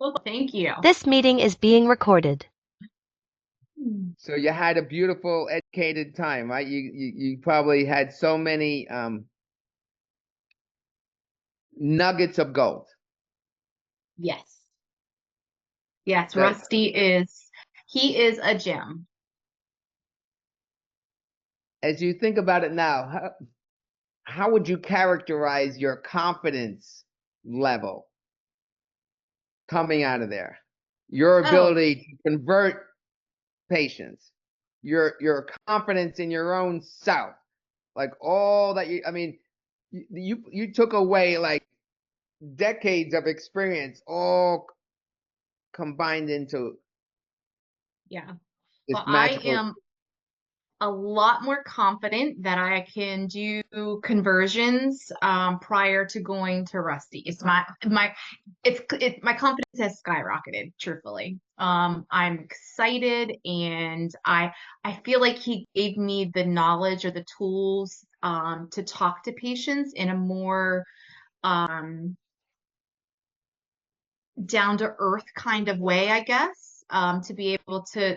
Well, thank you. This meeting is being recorded. So you had a beautiful, educated time, right? You probably had so many nuggets of gold. Yes. Yes, That he is a gem. as you think about it now, how would you characterize your confidence level coming out of there? Your Oh, ability to convert patients, your confidence in your own self, like all that I mean, you took away like decades of experience all combined into yeah. this Well, I magical. am a lot more confident that I can do conversions prior to going to Rusty. It's my confidence has skyrocketed, truthfully. I'm excited, and I feel like he gave me the knowledge or the tools to talk to patients in a more down to earth kind of way, I guess, to be able to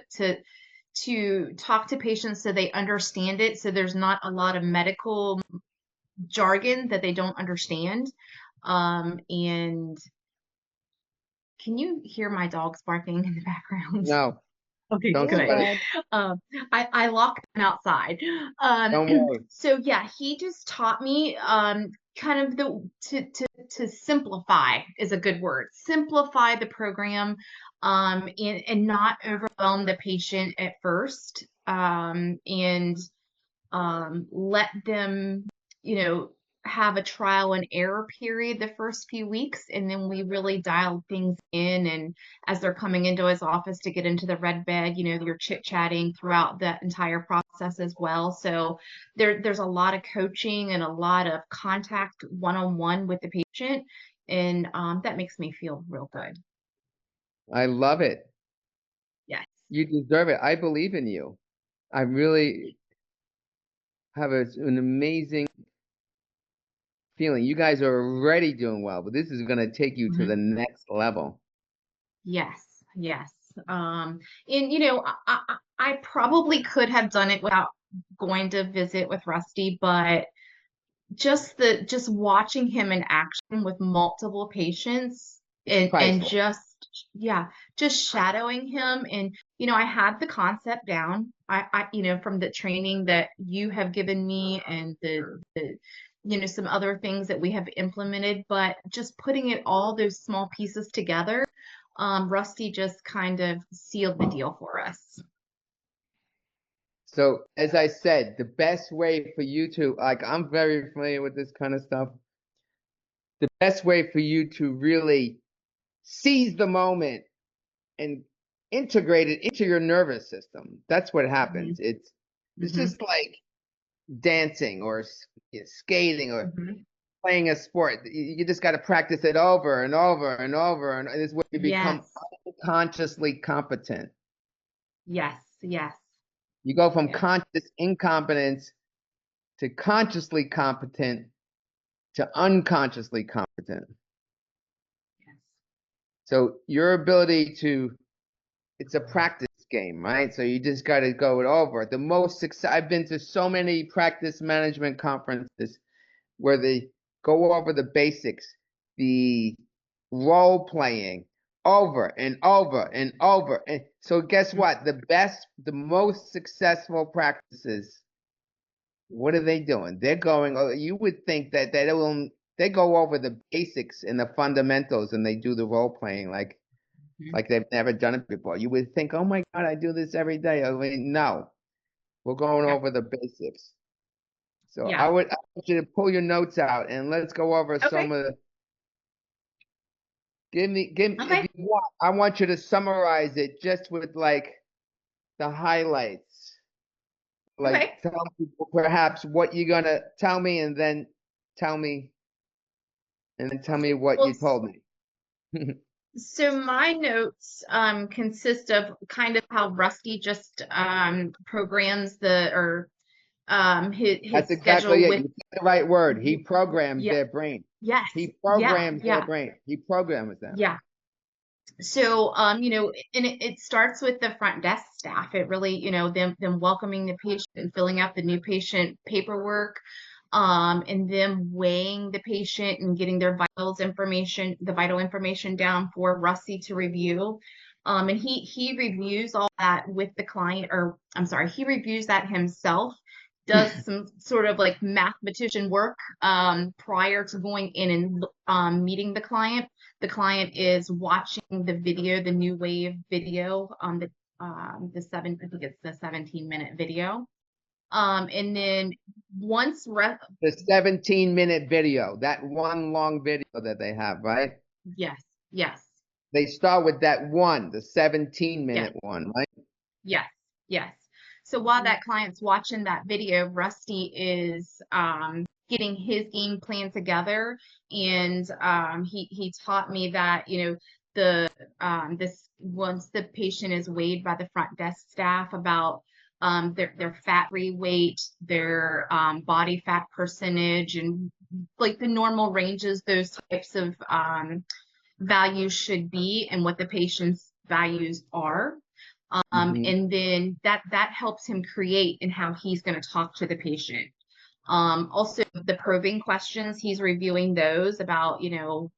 talk to patients so they understand it, so there's not a lot of medical jargon that they don't understand. And can you hear my dogs barking in the background? No, Okay, don't good. sweat it. I locked them outside. Don't worry. So yeah, he just taught me kind of to simplify is a good word. Simplify the program, and not overwhelm the patient at first, and let them, you know, have a trial and error period the first few weeks, and then we really dial things in. And as they're coming into his office to get into the red bed, you're chit chatting throughout the entire process as well. So there's a lot of coaching and a lot of contact one-on-one with the patient, and that makes me feel real good. I love it. Yes. You deserve it. I believe in you. I really have an amazing feeling. You guys are already doing well, but this is going to take you to Mhm. the next level. Yes, yes. And I probably could have done it without going to visit with Rusty, but just watching him in action with multiple patients, It's and priceless. just shadowing him. And I had the concept down. I from the training that you have given me, and the some other things that we have implemented, but just putting it all those small pieces together, Rusty just kind of sealed the deal for us. So, as I said, the best way for you to, like, I'm very familiar with this kind of stuff. The best way for you to really seize the moment and integrate it into your nervous system. That's what Hmm. happens. It's Hmm. just like dancing or skating or Hmm. playing a sport. You just got to practice it over and over and over, and this is where you become Yes, consciously competent. yes, yes, You go from yes, conscious incompetence to consciously competent to unconsciously competent. yes. So your ability to, it's a practice game, right? So you just got to go it over. The most success, I've been to so many practice management conferences where they go over the basics, the role playing over and over and over. And so guess what? The most successful practices, what are they doing? They're going, oh, you would think that they go over the basics and the fundamentals and they do the role playing Mhm. like they've never done it before. You would think, oh my God, I do this every day. I mean, no, we're going Yeah, over the basics. So yeah. I want you to pull your notes out and let's go over Okay, some of the, if okay, you want, I want you to summarize it just with like the highlights. Like okay. tell me perhaps what you're gonna tell me tell me tell me what Well, you told me. so my notes consist of kind of how Rusty just programs his That's exactly schedule it. with. You said the right word. He programs Yeah, their brain. yes, He yeah, programs their yeah, brain. He programs them. yeah. So, and it starts with the front desk staff. It really, them welcoming the patient and filling out the new patient paperwork, and them weighing the patient and getting their the vital information down for Rusty to review. And he reviews all that with the client, or I'm sorry, he reviews that himself, does some sort of like mathematician work prior to going in and meeting the client. The client is watching the video, the new wave video, I think it's the 17-minute video. And then once The 17-minute video, that one long video that they have, right? yes, yes, They start with that one, the 17-minute yes, one, right? yes, yes. So while that client's watching that video, Rusty is getting his game plan together, and he taught me that the this once the patient is weighed by the front desk staff about their fat weight, their body fat percentage, and like the normal ranges those types of values should be and what the patient's values are. And then that helps him create and how he's going to talk to the patient. Also, the probing questions, he's reviewing those about, do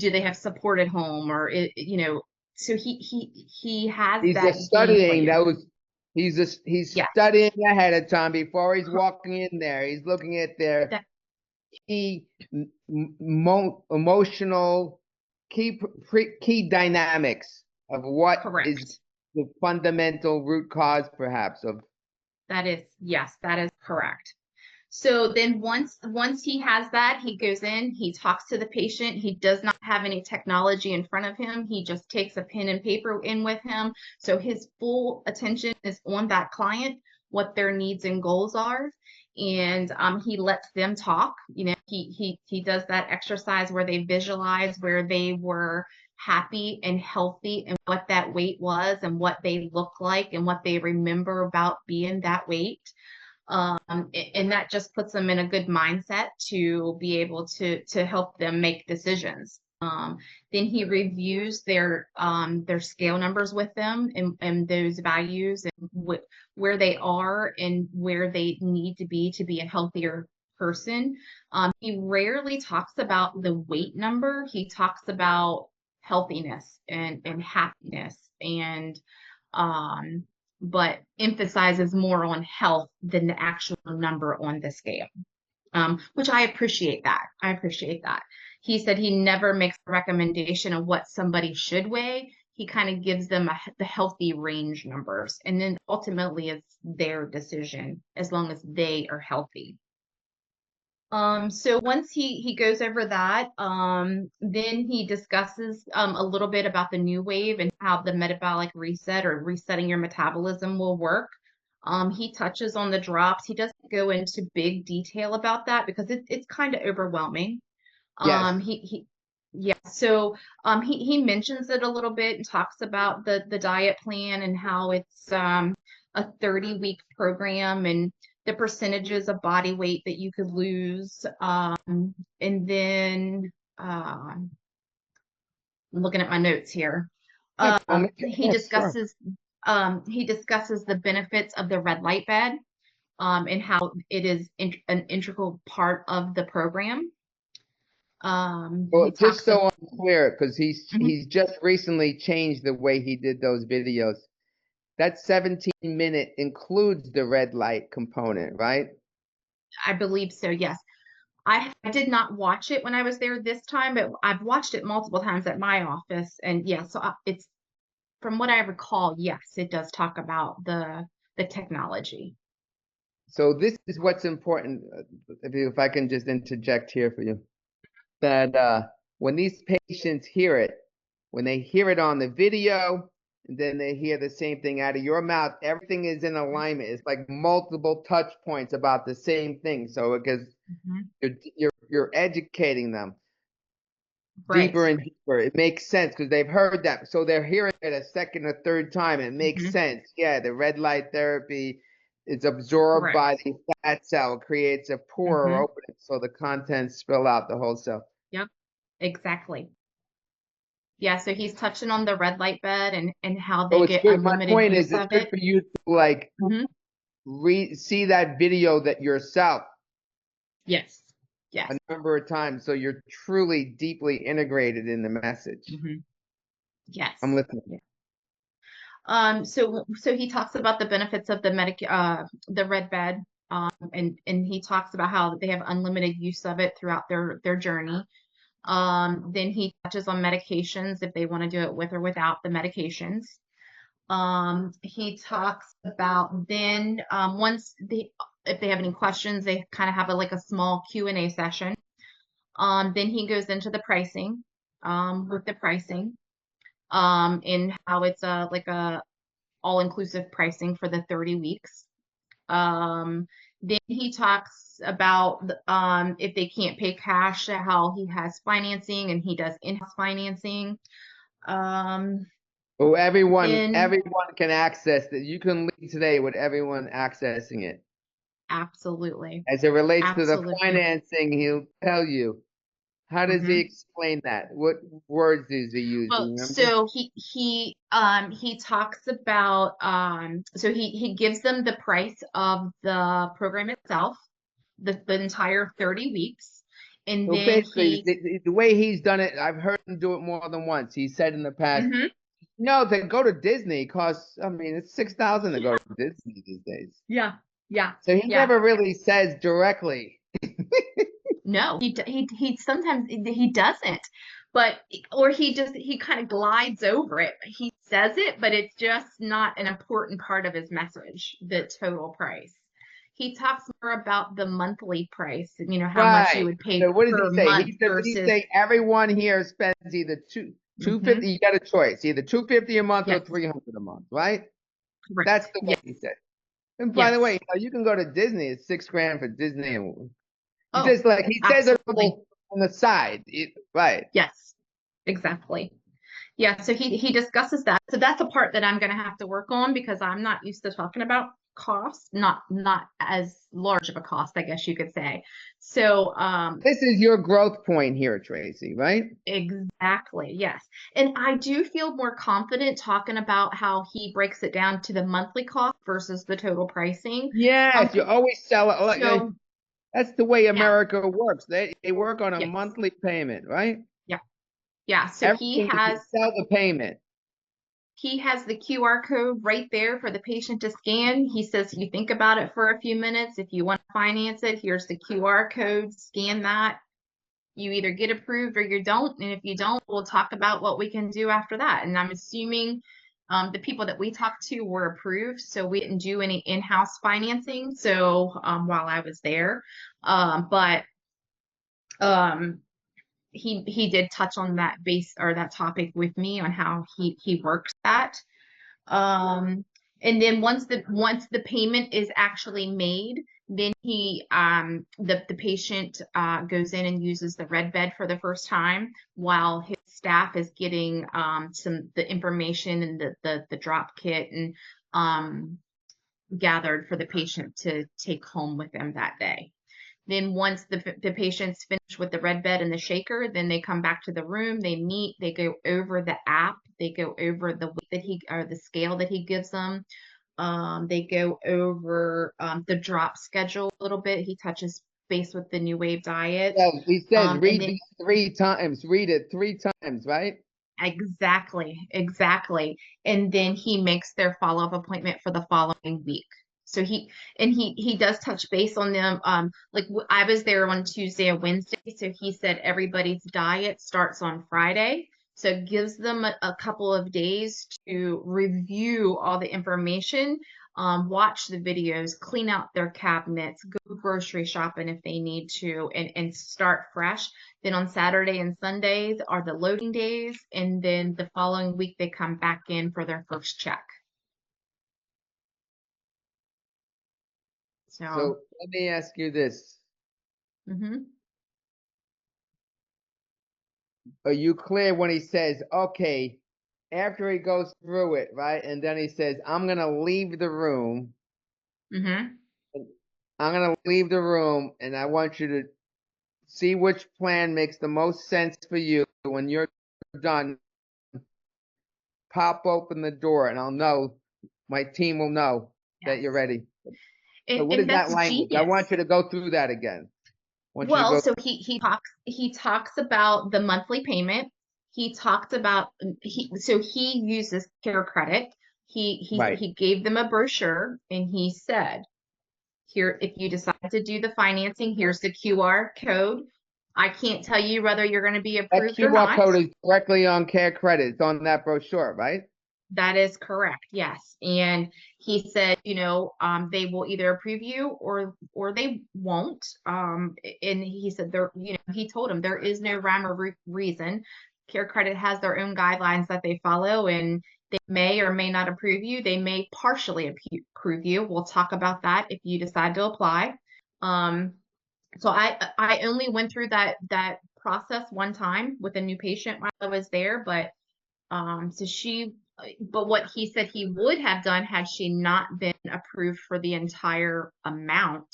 they have support at home, or so he has He's that just game studying plan. those. He's Yeah, studying ahead of time before he's walking in there. He's looking at their that key emotional key dynamics of what is correct. the fundamental root cause, perhaps, of. Yes, that is correct. So then once he has that, he goes in, he talks to the patient. He does not have any technology in front of him. He just takes a pen and paper in with him. So his full attention is on that client, what their needs and goals are. And he lets them talk. He does that exercise where they visualize where they were happy and healthy and what that weight was and what they look like and what they remember about being that weight. And that just puts them in a good mindset to be able to help them make decisions. Then he reviews their scale numbers with them and those values and where they are and where they need to be a healthier person. He rarely talks about the weight number. He talks about healthiness and happiness and um, but emphasizes more on health than the actual number on the scale, which I appreciate that. I appreciate that. He said he never makes a recommendation of what somebody should weigh. He kind of gives them the healthy range numbers, and then ultimately it's their decision as long as they are healthy. So once he goes over that, then he discusses a little bit about the new wave and how the metabolic reset or resetting your metabolism will work. He touches on the drops. He doesn't go into big detail about that because it's kind of overwhelming. Yes. Yeah, so he mentions it a little bit and talks about the diet plan and how it's a 30-week program and the percentages of body weight that you could lose. And then I'm looking at my notes here. Yeah, go make it. He Yeah, sure. discusses the benefits of the red light bed and how it is an integral part of the program. Well, He just talks so about I'm clear, because he's Mhm. he's just recently changed the way he did those videos. That 17-minute includes the red light component, right? I believe so, yes. I did not watch it when I was there this time, but I've watched it multiple times at my office. And yeah, so it's from what I recall, yes, it does talk about the technology. So this is what's important, if I can just interject here for you, that when these patients hear it, when they hear it on the video, and then they hear the same thing out of your mouth, everything is in alignment. It's like multiple touch points about the same thing. So because Mhm. you're educating them Right. deeper and deeper. It makes sense because they've heard that. So they're hearing it a second or third time. It makes Mhm. sense. Yeah, the red light therapy is absorbed by Correct. the fat cell, creates a pore Mhm. opening so the contents spill out the whole cell. Yep. Exactly. Yeah, so he's touching on the red light bed and how So they it's get good. My unlimited point is, use it's of good it. for you to like Hmm. see that video that yourself Yes. a Yes. number of times, so you're truly deeply integrated in the message. Hmm. Yes. I'm listening. So he talks about the benefits of the red bed, and he talks about how they have unlimited use of it throughout their journey. Then he touches on medications if they want to do it with or without the medications. He talks about then once if they have any questions, they kind of have like a small Q&A session. Then he goes into the pricing, with the pricing, and how it's like a all-inclusive pricing for the 30 weeks. Then he talks about if they can't pay cash, how he has financing and he does in-house financing. Um, So everyone then can access that. You can leave today with everyone accessing it. absolutely, As it relates to the absolutely. financing, he'll tell you. How does he Hmm. explain that? What words is he Well, using? Remember? so he talks about so he gives them the price of the program itself, the entire 30 weeks, and So then basically, he the way he's done it, I've heard him do it more than once. He said in the past, hmm no, to go to Disney costs, I mean, it's 6,000 to go to Disney these days. yeah, yeah, So he yeah. never really says directly. No, he sometimes he doesn't, but or he kind of glides over it. He says it, but it's just not an important part of his message, the total price. He talks more about the monthly price, how much you Right. would pay So what does he per say? month He said, did he versus say everyone here spends either two hmm fifty? You got a choice, either 250 a month or yes, 300 a month, right? That's correct. the way Yes, he said. And by the way, yes. you can go to Disney. It's 6 grand for Disney, and he Oh, just like he says it absolutely. on the side, right? Yes, exactly. Yeah, so he discusses that. So that's a part that I'm going to have to work on because I'm not used to talking about cost, not as large of a cost, I guess you could say. So This is your growth point here, Tracy, right? exactly, yes. And I do feel more confident talking about how he breaks it down to the monthly cost versus the total pricing. Yes, you always sell it. So That's the way yeah, America works. They work on a yes. monthly payment, right? Yeah. Yeah, so Everything is you sell the payment. he has the QR code right there for the patient to scan. He says, you think about it for a few minutes. If you want to finance it, here's the QR code, scan that. You either get approved or you don't. And if you don't, we'll talk about what we can do after that. And I'm assuming the people that we talked to were approved. So we didn't do any in-house financing. So while I was there, but um, he did touch on that base or that topic with me on how he works that. Um, and then once the payment is actually made, then the patient goes in and uses the red bed for the first time while his staff is getting the information and the drop kit and gathered for the patient to take home with them that day. Then once the patient's finished with the red bed and the shaker, then they come back to the room, they meet, they go over the app, they go over the weight that he or the scale that he gives them. They go over the drop schedule a little bit. He touches base with the new wave diet. Yeah, he says And read then this 3 times. Read it 3 times, right? exactly. And then he makes their follow-up appointment for the following week. So he does touch base on them. Like I was there on Tuesday and Wednesday, so he said everybody's diet starts on Friday. So it gives them a couple of days to review all the information, watch the videos, clean out their cabinets, go grocery shopping if they need to, and start fresh. Then on Saturday and Sundays are the loading days, and then the following week they come back in for their first check. So, So let me ask you this. mhm. Are you clear when he says, okay, after he goes through it, right? And then he says, I'm gonna leave the room. Mm-hmm. I'm gonna leave the room and I want you to see which plan makes the most sense for you when you're done. pop open the door and I'll know, my team will know that Yes. you're ready. So what is And that that's language? I genius. want you to go through that again. I want you to Well, go. so he talks about the monthly payment. He talked about he uses Care Credit. Right. He gave them a brochure and he said, here, if you decide to do the financing, here's the QR code. I can't tell you whether you're going to be That approved or QR not. code is directly on Care Credit. It's on that brochure, right? That is correct. Yes. And he said, they will either approve you or they won't. And he said he told him there is no rhyme or reason. Care Credit has their own guidelines that they follow, and they may or may not approve you. They may partially approve you. We'll talk about that if you decide to apply. So I only went through that process one time with a new patient while I was there, but but what he said he would have done had she not been approved for the entire amount,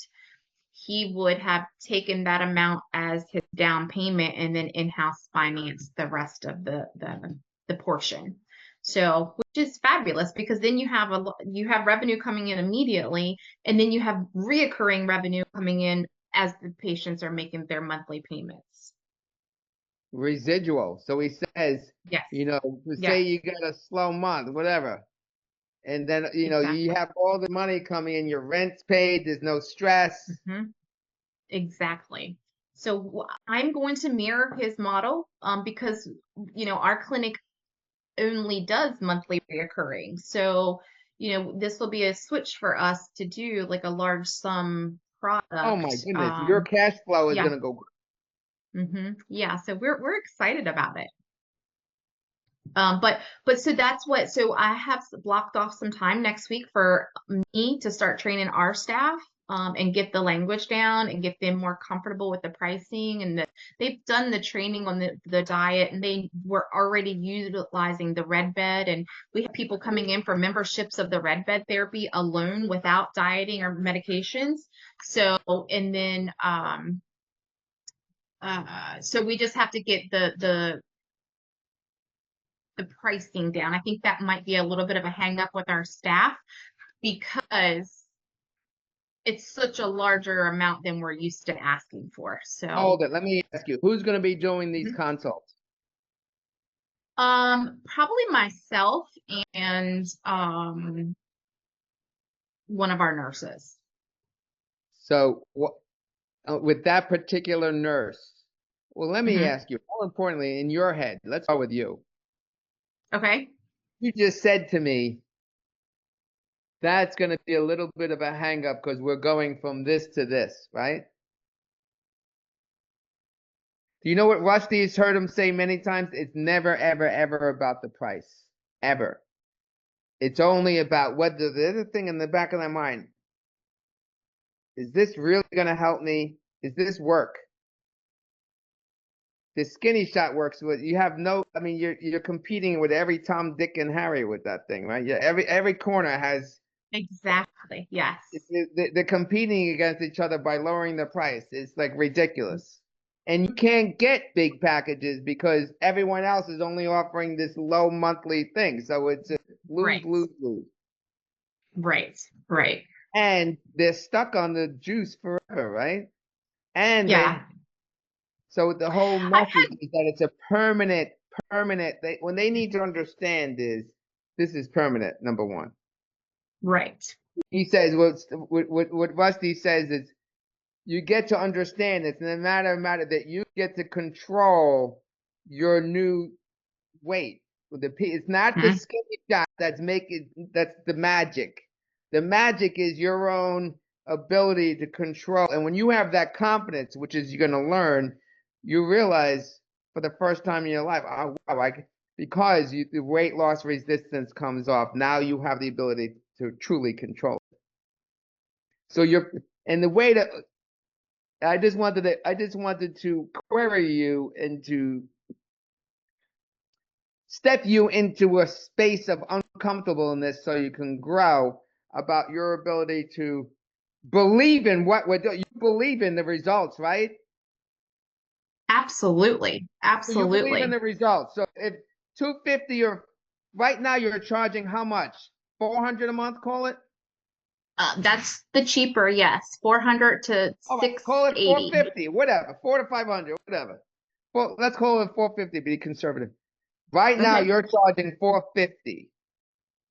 he would have taken that amount as his down payment and then in-house financed the rest of the portion. So, which is fabulous because then you have revenue coming in immediately, and then you have reoccurring revenue coming in as the patients are making their monthly payments. Residual. So he says, Yes. say Yes. you got a slow month, whatever. And then, you Exactly. have all the money coming in, your rent's paid, there's no stress. Mm-hmm. Exactly. So I'm going to mirror his model because our clinic only does monthly reoccurring. So this will be a switch for us to do like a large sum Oh my product. goodness, your cash flow is Yeah. gonna go. Yeah. So we're excited about it. But so that's so I have blocked off some time next week for me to start training our staff, and get the language down and get them more comfortable with the pricing, and they've done the training on the diet, and they were already utilizing the red bed, and we have people coming in for memberships of the red bed therapy alone without dieting or medications. So, and then so we just have to get the pricing down. I think that might be a little bit of a hang up with our staff because it's such a larger amount than we're used to asking for. So, Hold it. Let me ask you, who's gonna be doing these consults? probably myself and one of our nurses. So what with that particular nurse? Well, let me Mhm. ask you, more importantly, in your head, let's start with you. Okay. You just said to me, that's going to be a little bit of a hang up because we're going from this to this, right? Do you know what Rusty's heard him say many times? It's never, ever, ever about the price. Ever. It's only about whether the other thing in the back of their mind, is this really going to help me? Is this work? The skinny shot works with you have no, I mean, you're competing with every Tom, Dick, and Harry with that thing, right? Yeah, every corner has. Exactly. Yes. They're competing against each other by lowering the price. It's like ridiculous. And you can't get big packages because everyone else is only offering this low monthly thing. So it's a lose, Right. lose, lose. Right. Right. And they're stuck on the juice forever, right? And Yeah. so the whole I message is that it's a permanent. When they need to understand is this is permanent, number one. Right. He says what Rusty says is you get to understand it's no matter that you get to control your new weight. It's not the Mhm. skinny shot that's the magic. The magic is your own ability to control. And when you have that confidence, which is you're going to learn, you realize for the first time in your life, oh, wow, because the weight loss resistance comes off. Now you have the ability to truly control it. So and the way to I just wanted to query you and to step you into a space of uncomfortableness so you can grow about your ability to believe in what we're doing. You believe in the results, right? Absolutely. So you believe in Absolutely. the results. So if 250 or right now you're charging how much? 400 a month, call it? That's the cheaper, yes. 400 to All right, call it 680. 450, whatever, 4 to 500, whatever. Well, let's call it 450, be conservative. Right now, Okay. you're charging 450.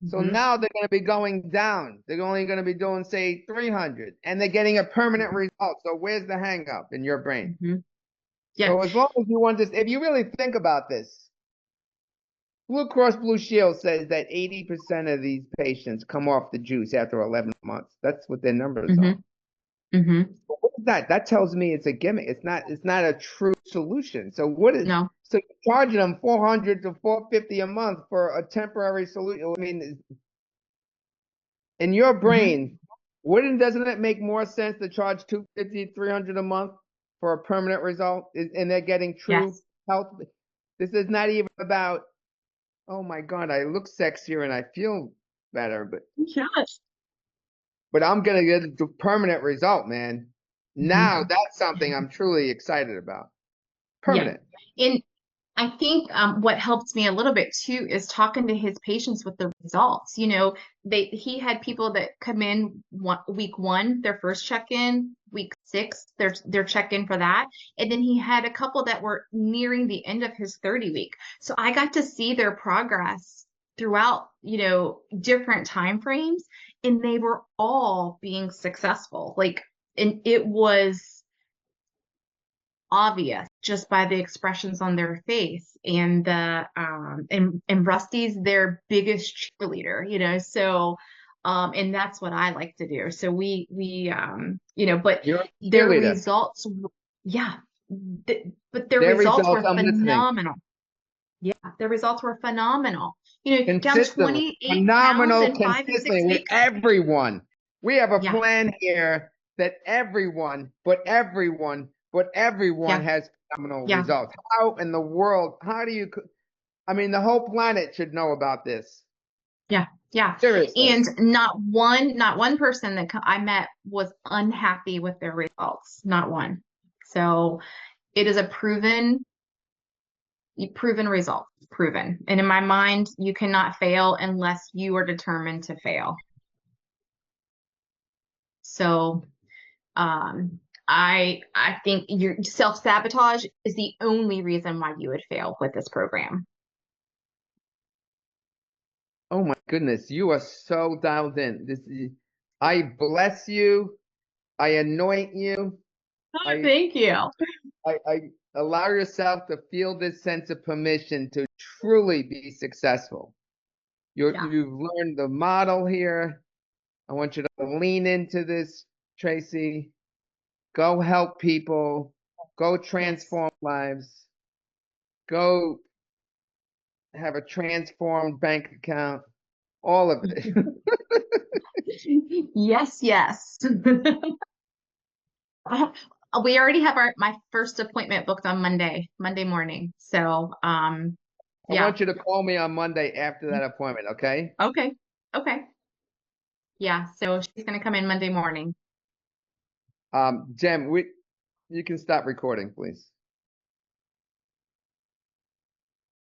So Mm-hmm. now they're going to be going down. They're only going to be doing, say, 300, and they're getting a permanent result. So where's the hang up in your brain? Mm-hmm. Yeah. So as long as you want this, if you really think about this, Blue Cross Blue Shield says that 80% of these patients come off the juice after 11 months. That's what their numbers are. Mm-hmm. Mm-hmm. But what is that? That tells me it's a gimmick. It's not a true solution. So what is No. so you're charging them 400 to 450 a month for a temporary solution? I mean, in your Mm-hmm. brain, doesn't it make more sense to charge 250, 300 a month for a permanent result? And they're getting true Yes. health. This is not even about, oh my God, I look sexier and I feel better, Yes. but I'm gonna get the permanent result, man. Now Mm-hmm. that's something I'm truly excited about. Yeah. Permanent. And I think what helped me a little bit too is talking to his patients with the results. He had people that come in week one, their first check-in, week six, their check-in for that. And then he had a couple that were nearing the end of his 30 week. So I got to see their progress throughout, different time frames, and they were all being successful. And it was obvious just by the expressions on their face. And Rusty's their biggest cheerleader, so and that's what I like to do. So but You're a their cheerleader. results, yeah, but their Their results results, were I'm listening. phenomenal. Yeah, their results were phenomenal. Down Consistently. 28 pounds Phenomenal in 5 to 6 consistently with weeks. everyone. We have a Yeah, plan here that everyone yeah, has phenomenal yeah, results. How in the world, I mean, the whole planet should know about this. yeah, yeah. Seriously. And not one person that I met was unhappy with their results. Not one. So it is a proven result. Proven. And in my mind, you cannot fail unless you are determined to fail. So I think your self-sabotage is the only reason why you would fail with this program. Oh my goodness, you are so dialed in. I bless you. I anoint you. Oh, I thank you. I allow yourself to feel this sense of permission to truly be successful. Yeah. You've learned the model here. I want you to lean into this, Tracy. Go help people. Go Yes. transform lives. Go have a transformed bank account. All of it. Yes, yes. We already have my first appointment booked on Monday morning. So, I yeah. want you to call me on Monday after that appointment, okay? Okay. Okay. Yeah. So she's gonna come in Monday morning. Jem, you can stop recording, please.